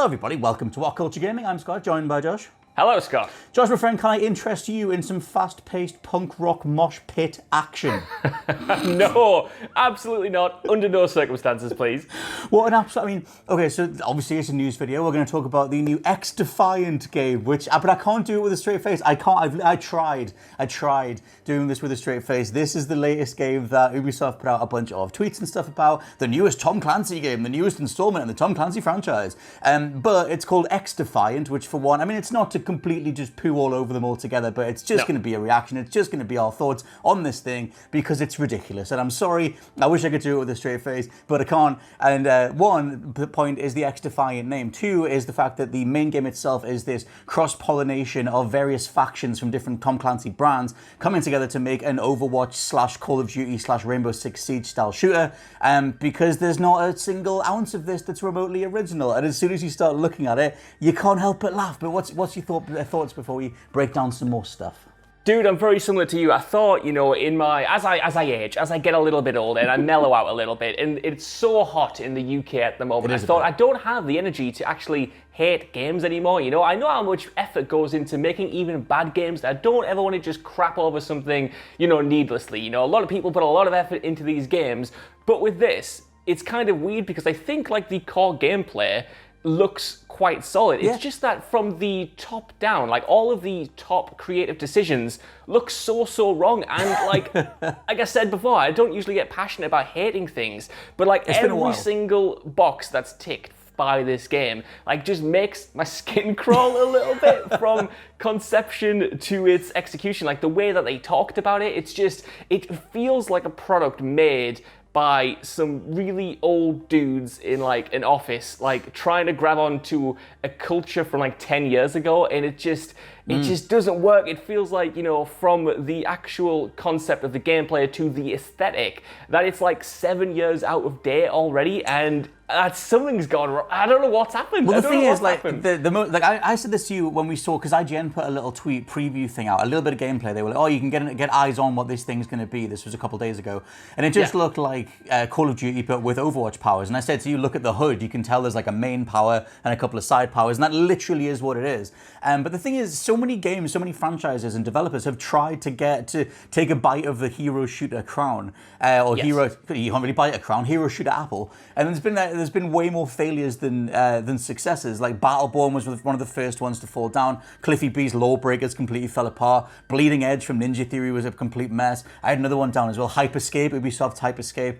Hello everybody, welcome to WhatCulture Gaming. I'm Scott, joined by Josh. Hello, Scott. Josh, my friend, can I interest you in some fast-paced punk rock mosh pit action? No, absolutely not. Under no circumstances, please. What an absolute... I mean, okay, so obviously it's a news video. We're going to talk about the new XDefiant game, which... But I can't do it with a straight face. I can't... I tried doing this with a straight face. This is the latest game that Ubisoft put out a bunch of tweets and stuff about. The newest Tom Clancy game, the newest installment in the Tom Clancy franchise. But it's called XDefiant, which for one... I mean, it's not to completely just poo all over them all together, but it's just going to be a reaction. It's just going to be our thoughts on this thing because it's ridiculous. And I'm sorry, I wish I could do it with a straight face, but I can't. And one, the point is the XDefiant name. Two is the fact that the main game itself is this cross-pollination of various factions from different Tom Clancy brands coming together to make an Overwatch / Call of Duty / Rainbow Six Siege style shooter. Because there's not a single ounce of this that's remotely original. And as soon as you start looking at it, you can't help but laugh. But what's your thoughts before we break down some more stuff? Dude, I'm very similar to you. I thought, in my as I age, as I get a little bit older and I mellow out a little bit, and it's so hot in the UK at the moment. I thought I don't have the energy to actually hate games anymore. I know how much effort goes into making even bad games. I don't ever want to just crap over something, needlessly. A lot of people put a lot of effort into these games, but with this, it's kind of weird because I think like the core gameplay looks quite solid. It's just that from the top down, like all of the top creative decisions look so wrong. And like I said before, I don't usually get passionate about hating things, but like every single box that's ticked by this game like just makes my skin crawl a little bit from conception to its execution. Like the way that they talked about it, it feels like a product made by some really old dudes in like an office, like trying to grab onto a culture from like 10 years ago, and it just doesn't work. It feels like, from the actual concept of the gameplay to the aesthetic, that it's like 7 years out of date already, and something's gone wrong. I don't know what's happened. Well, the thing is, like, I said this to you when we saw, because IGN put a little tweet preview thing out, a little bit of gameplay. They were like, oh, you can get eyes on what this thing's going to be. This was a couple days ago. And it just looked like Call of Duty, but with Overwatch powers. And I said to you, look at the HUD. You can tell there's like a main power and a couple of side powers. And that literally is what it is. But the thing is, so many games, so many franchises and developers have tried to take a bite of the hero shooter crown. You can't really bite a crown, hero shooter apple. And there's been way more failures than successes. Like Battleborn was one of the first ones to fall down. Cliffy B's Lawbreakers completely fell apart. Bleeding Edge from Ninja Theory was a complete mess. I had another one down as well. Hyperscape, Ubisoft Hyperscape.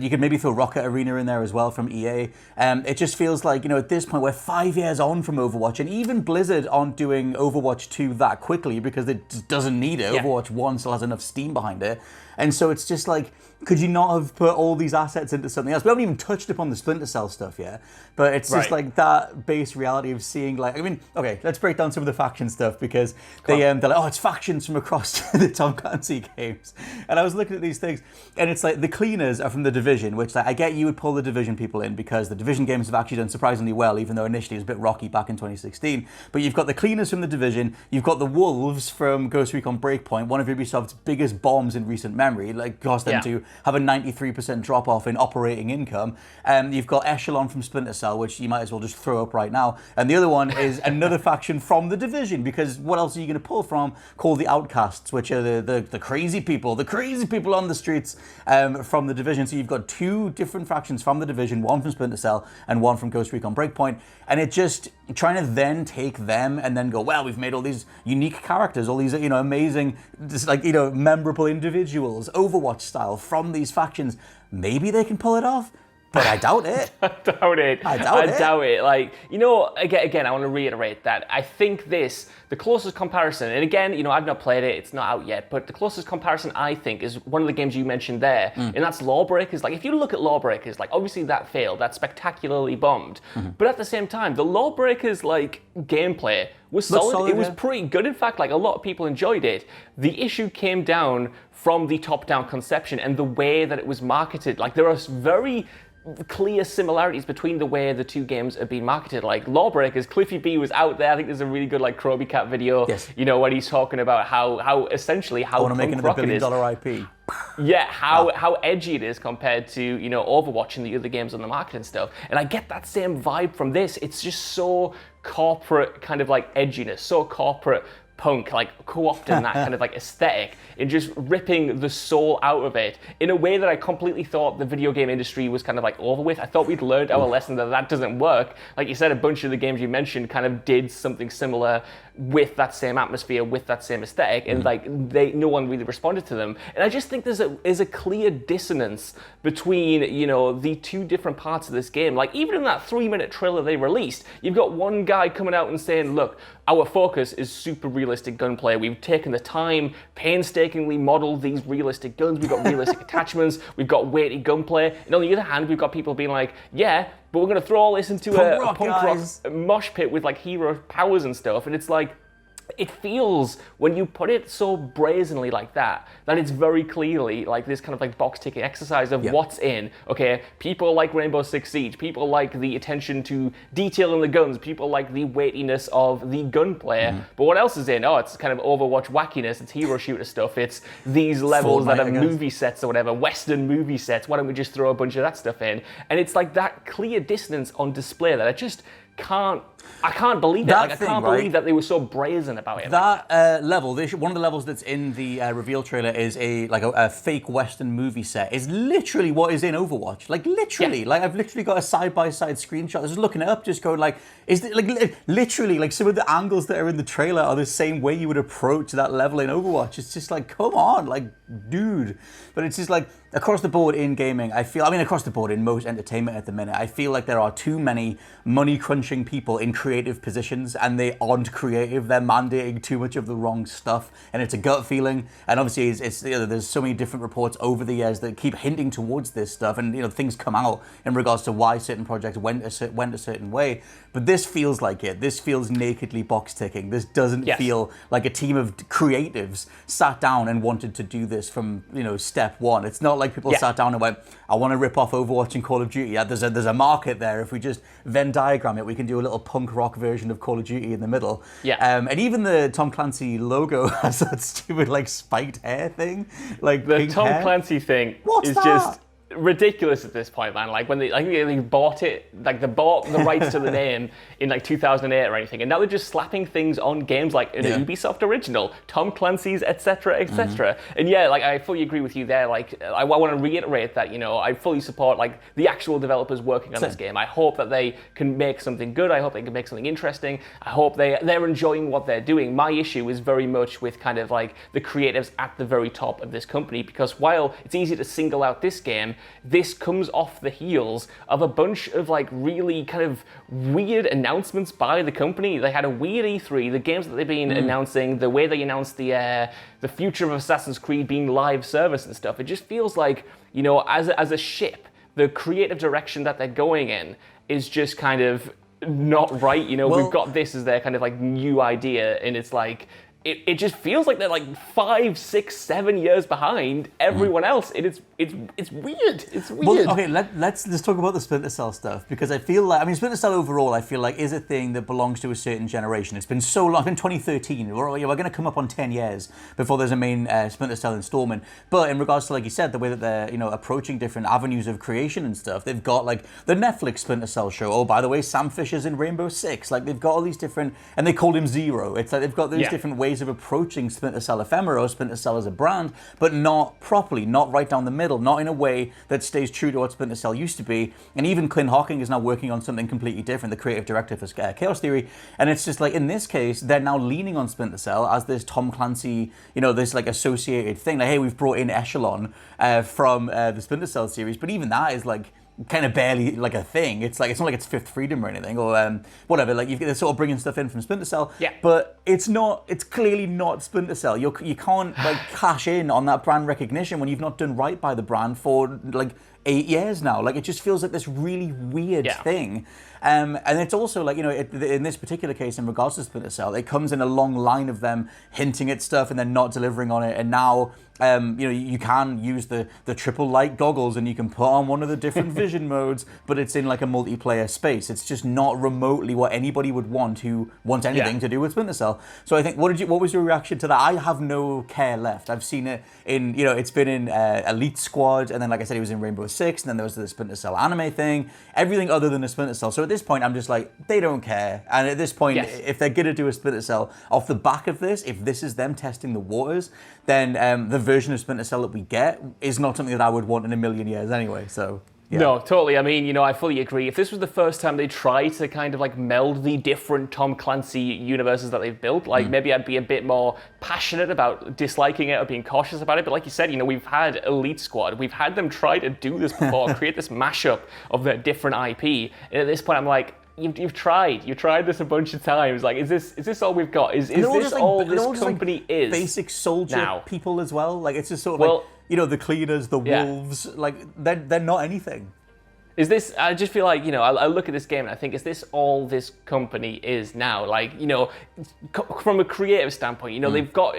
You could maybe throw Rocket Arena in there as well from EA. It just feels like, at this point we're 5 years on from Overwatch, and even Blizzard aren't doing Overwatch 2 that quickly because it just doesn't need it. Overwatch 1 still has enough steam behind it. And so it's just like, could you not have put all these assets into something else? We haven't even touched upon the Splinter Cell stuff yet, but it's just like that base reality of seeing okay, let's break down some of the faction stuff, because they're like, oh, it's factions from across the Tom Clancy games. And I was looking at these things, and it's like the cleaners are from The Division, which I get you would pull the Division people in because the Division games have actually done surprisingly well, even though initially it was a bit rocky back in 2016. But you've got the cleaners from The Division, you've got the Wolves from Ghost Recon Breakpoint, one of Ubisoft's biggest bombs in recent memory, like caused them to have a 93% drop-off in operating income. You've got Echelon from Splinter Cell, which you might as well just throw up right now. And the other one is another faction from The Division, because what else are you going to pull from? Called the Outcasts, which are the crazy people on the streets from The Division. So you've got two different factions from The Division, one from Splinter Cell and one from Ghost Recon Breakpoint. And it just, trying to then take them and then go, well, we've made all these unique characters, all these, amazing, just memorable individuals, Overwatch style, from these factions. Maybe they can pull it off, but I doubt it. I doubt it. Like, again, I want to reiterate that I think the closest comparison, and again, I've not played it, it's not out yet, but the closest comparison I think is one of the games you mentioned there, and that's Lawbreakers. Like, if you look at Lawbreakers, like, obviously that failed, that spectacularly bombed, but at the same time, the Lawbreakers, like, gameplay was solid. It was pretty good. In fact, like, a lot of people enjoyed it. The issue came down from the top-down conception and the way that it was marketed. Like, there are very clear similarities between the way the two games are being marketed. Like Lawbreakers, Cliffy B was out there. I think there's a really good like Krobie Cat video. Yes. When he's talking about how essentially how I want to make another $1 billion IP. how edgy it is compared to, you know, Overwatch and the other games on the market and stuff. And I get that same vibe from this. It's just so corporate kind of like edginess, so corporate punk, like co-opting that kind of like aesthetic and just ripping the soul out of it in a way that I completely thought the video game industry was kind of like over with. I thought we'd learned our lesson that doesn't work. Like you said, a bunch of the games you mentioned kind of did something similar with that same atmosphere, with that same aesthetic, and like no one really responded to them. And I just think there's a clear dissonance between, you know, the two different parts of this game. Like even in that 3-minute trailer they released, you've got one guy coming out and saying, look, our focus is super realistic gunplay. We've taken the time, painstakingly modeled these realistic guns. We've got realistic attachments. We've got weighty gunplay. And on the other hand, we've got people being like, yeah, but we're going to throw all this into a punk rock mosh pit with like hero powers and stuff. And it's like, it feels, when you put it so brazenly like that it's very clearly like this kind of like box ticking exercise of what's in. Okay, people like Rainbow Six Siege, people like the attention to detail in the guns, people like the weightiness of the gunplay, but what else is in? Oh, it's kind of Overwatch wackiness, it's hero shooter stuff, it's these levels that are movie sets or whatever, Western movie sets, why don't we just throw a bunch of that stuff in? And it's like that clear dissonance on display that I can't believe it. Like, I can't believe that they were so brazen about it. That level, one of the levels that's in the reveal trailer is a fake Western movie set. Is literally what is in Overwatch. Like literally, like I've literally got a side-by-side screenshot. I was just looking it up, just going like, is it like literally like some of the angles that are in the trailer are the same way you would approach that level in Overwatch. It's just like, come on, like, dude. But it's just like across the board in gaming, across the board in most entertainment at the minute, I feel like there are too many money-crunching people in creative positions, and they aren't creative. They're mandating too much of the wrong stuff, and it's a gut feeling. And obviously, it's you know, there's so many different reports over the years that keep hinting towards this stuff, and you know, things come out in regards to why certain projects went a certain way. But this feels like it. This feels nakedly box ticking. This doesn't feel like a team of creatives sat down and wanted to do this from, you know, step one. It's not like people sat down and went, I want to rip off Overwatch and Call of Duty. Yeah, there's a market there. If we just Venn diagram it, we can do a little punk rock version of Call of Duty in the middle. Yeah. And even the Tom Clancy logo has that stupid like spiked hair thing. Like the Tom Clancy thing is just ridiculous at this point, man. Like when they bought it, like they bought the rights to the name in like 2008 or anything, and now they're just slapping things on games like in a Ubisoft original, Tom Clancy's, etc., etc. And yeah, like I fully agree with you there. Like I want to reiterate that, you know, I fully support like the actual developers working on this game. I hope that they can make something good. I hope they can make something interesting. I hope they're enjoying what they're doing. My issue is very much with kind of like the creatives at the very top of this company, because while it's easy to single out this game, this comes off the heels of a bunch of like really kind of weird announcements by the company. They had a weird E3, the games that they've been announcing, the way they announced the future of Assassin's Creed being live service and stuff. It just feels like, you know, as a ship, the creative direction that they're going in is just kind of not right. You know, we've got this as their kind of like new idea, and it's like, it just feels like they're like 5, 6, 7 years behind everyone else. It's weird. It's weird. Well, okay, let's talk about the Splinter Cell stuff, because I feel like, Splinter Cell overall, I feel like is a thing that belongs to a certain generation. It's been so long. It's been 2013. We're going to come up on 10 years before there's a main Splinter Cell installment. But in regards to, like you said, the way that they're, you know, approaching different avenues of creation and stuff, they've got like the Netflix Splinter Cell show. Oh, by the way, Sam Fisher's in Rainbow Six. Like they've got all these different, and they called him Zero. It's like they've got these different ways of approaching Splinter Cell Ephemera, Splinter Cell as a brand, but not properly, not right down the middle, not in a way that stays true to what Splinter Cell used to be. And even Clint Hocking is now working on something completely different, the creative director for Chaos Theory. And it's just like, in this case, they're now leaning on Splinter Cell as this Tom Clancy, you know, this like associated thing. Like, hey, we've brought in Echelon from the Splinter Cell series, but even that is like kind of barely like a thing. It's like, it's not like it's Fifth Freedom or anything, or whatever. Like they're sort of bringing stuff in from Splinter Cell, but it's clearly not Splinter Cell. You can't like cash in on that brand recognition when you've not done right by the brand for like 8 years now. Like, it just feels like this really weird thing. And it's also like, in this particular case, in regards to Splinter Cell, it comes in a long line of them hinting at stuff and then not delivering on it. And now, you can use the triple light goggles and you can put on one of the different vision modes, but it's in like a multiplayer space. It's just not remotely what anybody would want who wants anything to do with Splinter Cell. So I think, what was your reaction to that? I have no care left. I've seen it in, it's been in Elite Squad, and then like I said, it was in Rainbow Six, and then there was the Splinter Cell anime thing, everything other than the Splinter Cell. So at this point, I'm just like, they don't care. And at this point, if they're going to do a Splinter Cell off the back of this, if this is them testing the waters, then the version of Splinter Cell that we get is not something that I would want in a million years anyway. So yeah. No, totally. I mean, I fully agree. If this was the first time they tried to kind of like meld the different Tom Clancy universes that they've built, like maybe I'd be a bit more passionate about disliking it or being cautious about it. But like you said, we've had Elite Squad. We've had them try to do this before, create this mashup of their different IP. And at this point, I'm like, You've tried this a bunch of times. Like, is this all we've got? Is this all this company is? Basic soldier people as well. Like, it's just sort of like, the cleaners, the wolves. Like, they're not anything. Is this? I just feel like I look at this game and I think, is this all this company is now? Like, from a creative standpoint, they've got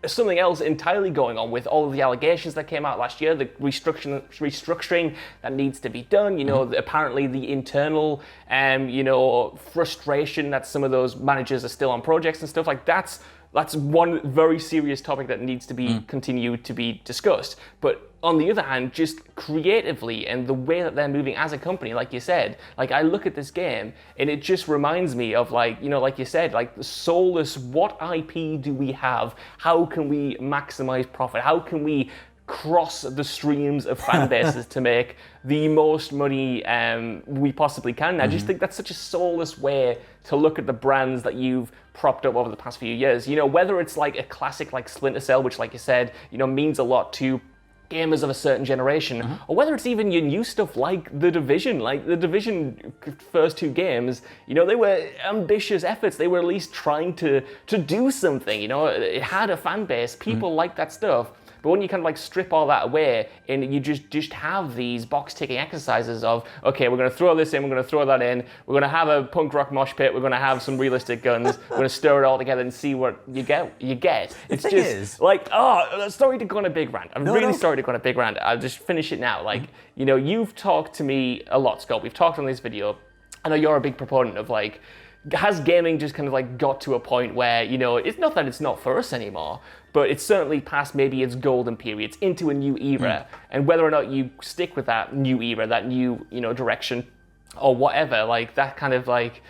something else entirely going on with all of the allegations that came out last year, the restructuring that needs to be done, apparently the internal, frustration that some of those managers are still on projects and stuff. Like, that's one very serious topic that needs to be continued to be discussed. But on the other hand, just creatively and the way that they're moving as a company, like you said, like, I look at this game and it just reminds me of, like, like you said, like, the soulless, what IP do we have? How can we maximize profit? How can we cross the streams of fan bases to make the most money we possibly can? I just think that's such a soulless way to look at the brands that you've propped up over the past few years. Whether it's like a classic like Splinter Cell, which, like you said, means a lot to gamers of a certain generation, or whether it's even your new stuff like The Division. Like, The Division first two games, they were ambitious efforts. They were at least trying to do something. It had a fan base. People like that stuff. But when you kind of like strip all that away and you just have these box-ticking exercises of, okay, we're going to throw this in, we're going to throw that in, we're going to have a punk rock mosh pit, we're going to have some realistic guns, we're going to stir it all together and see what you get. It's just like, sorry to go on a big rant. I'm really sorry to go on a big rant. I'll just finish it now. Like, you've talked to me a lot, Scott. We've talked on this video. I know you're a big proponent of, like, has gaming just kind of like got to a point where, it's not that it's not for us anymore, but it's certainly past maybe its golden period. It's into a new era. And whether or not you stick with that new era, that new, direction or whatever, like, that kind of like,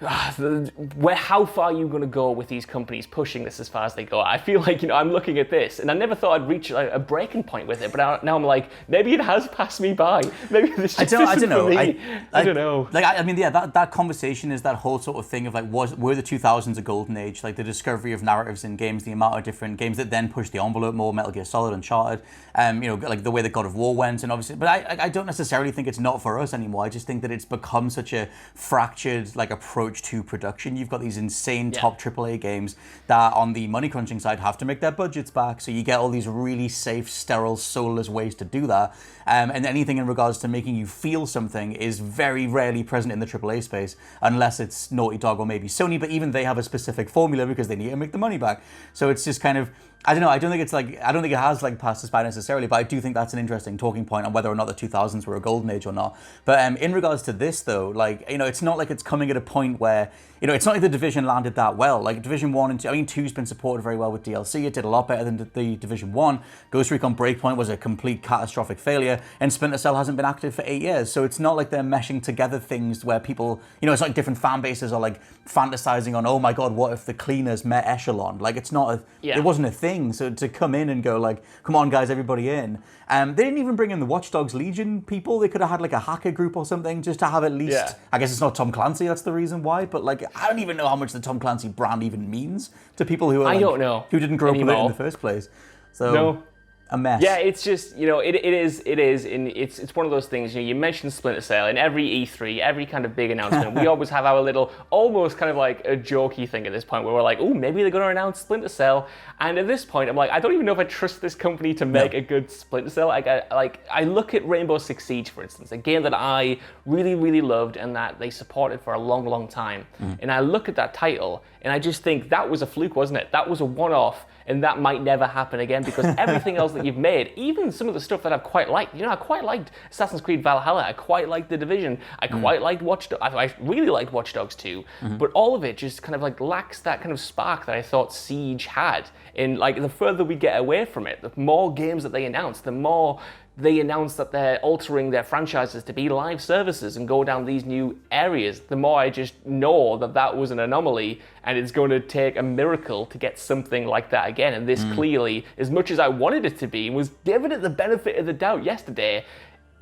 how far are you going to go with these companies pushing this as far as they go? I feel like, I'm looking at this and I never thought I'd reach a breaking point with it, but now I'm like, maybe it has passed me by. Maybe this just isn't for me. I don't know. Like, I mean, yeah, that conversation is that whole sort of thing of like, were the 2000s a golden age? Like, the discovery of narratives in games, the amount of different games that then pushed the envelope more, Metal Gear Solid, Uncharted, like the way that God of War went, and obviously, but I don't necessarily think it's not for us anymore. I just think that it's become such a fractured like approach to production. You've got these insane top AAA games that on the money crunching side have to make their budgets back, so you get all these really safe, sterile, soulless ways to do that, and anything in regards to making you feel something is very rarely present in the AAA space unless it's Naughty Dog or maybe Sony, but even they have a specific formula because they need to make the money back. So it's just kind of, I don't know, I don't think it has like passed us by necessarily, but I do think that's an interesting talking point on whether or not the 2000s were a golden age or not. But in regards to this though, like, it's not like it's coming at a point where, it's not like the Division landed that well. Like, Division 1 and 2, I mean, 2's been supported very well with DLC. It did a lot better than the Division 1. Ghost Recon Breakpoint was a complete catastrophic failure, and Splinter Cell hasn't been active for 8 years. So it's not like they're meshing together things where people, it's like different fan bases are like fantasizing on, oh my God, what if the cleaners met Echelon? Like, it's not it wasn't a thing. So to come in and go like, come on guys, everybody in. They didn't even bring in the Watch Dogs Legion people. They could have had like a hacker group or something just to have at least, I guess it's not Tom Clancy, that's the reason why, but like, I don't even know how much the Tom Clancy brand even means to people who are, I don't know who didn't grow up with it in the first place. So a mess. Yeah, it's just, it's one of those things, you mentioned Splinter Cell in every E3, every kind of big announcement, we always have our little, almost kind of like a jokey thing at this point where we're like, oh, maybe they're going to announce Splinter Cell, and at this point I'm like, I don't even know if I trust this company to make a good Splinter Cell. I look at Rainbow Six Siege, for instance, a game that I really, really loved and that they supported for a long, long time, and I look at that title and I just think that was a fluke, wasn't it? That was a one-off, and that might never happen again, because everything else that you've made, even some of the stuff that I've quite liked, I quite liked Assassin's Creed Valhalla, I quite liked The Division, I quite liked Watch Dogs, I really liked Watch Dogs 2, but all of it just kind of like lacks that kind of spark that I thought Siege had. And like the further we get away from it, the more games that they announce, the more they announce that they're altering their franchises to be live services and go down these new areas, the more I just know that that was an anomaly and it's going to take a miracle to get something like that again. And this clearly, as much as I wanted it to be, was given it the benefit of the doubt yesterday,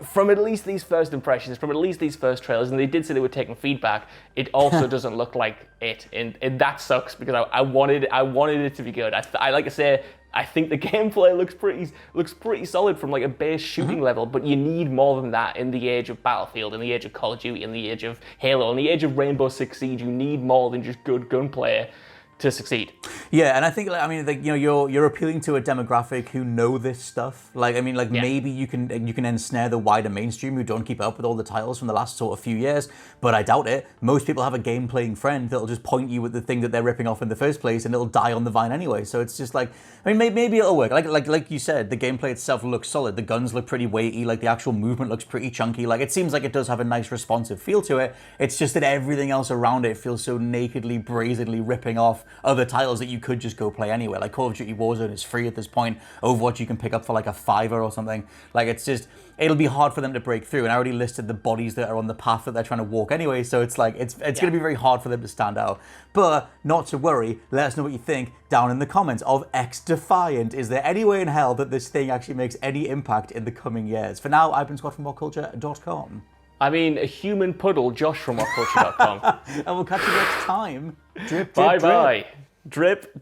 from at least these first impressions, from at least these first trailers, and they did say they were taking feedback, it also doesn't look like it. And that sucks, because I wanted it to be good. I like to say, I think the gameplay looks pretty solid from like a base shooting level, but you need more than that in the age of Battlefield, in the age of Call of Duty, in the age of Halo, in the age of Rainbow Six Siege. You need more than just good gunplay to succeed. Yeah, and I think, you're appealing to a demographic who know this stuff. Maybe you can ensnare the wider mainstream who don't keep up with all the titles from the last sort of few years, but I doubt it. Most people have a game-playing friend that'll just point you at the thing that they're ripping off in the first place, and it'll die on the vine anyway. So it's just maybe it'll work. Like you said, the gameplay itself looks solid. The guns look pretty weighty. Like the actual movement looks pretty chunky. Like it seems like it does have a nice responsive feel to it. It's just that everything else around it feels so nakedly, brazenly ripping off other titles that you could just go play anywhere. Like Call of Duty Warzone is free at this point. Overwatch you can pick up for like a $5 or something. Like it's just, it'll be hard for them to break through. And I already listed the bodies that are on the path that they're trying to walk anyway. So it's like, it's going to be very hard for them to stand out. But not to worry, let us know what you think down in the comments of XDefiant. Is there any way in hell that this thing actually makes any impact in the coming years? For now, I've been Scott from WhatCulture.com. I mean, a human puddle, Josh from WhatCulture.com. And we'll catch you next time. Drip, drip, Bye-bye. Drip.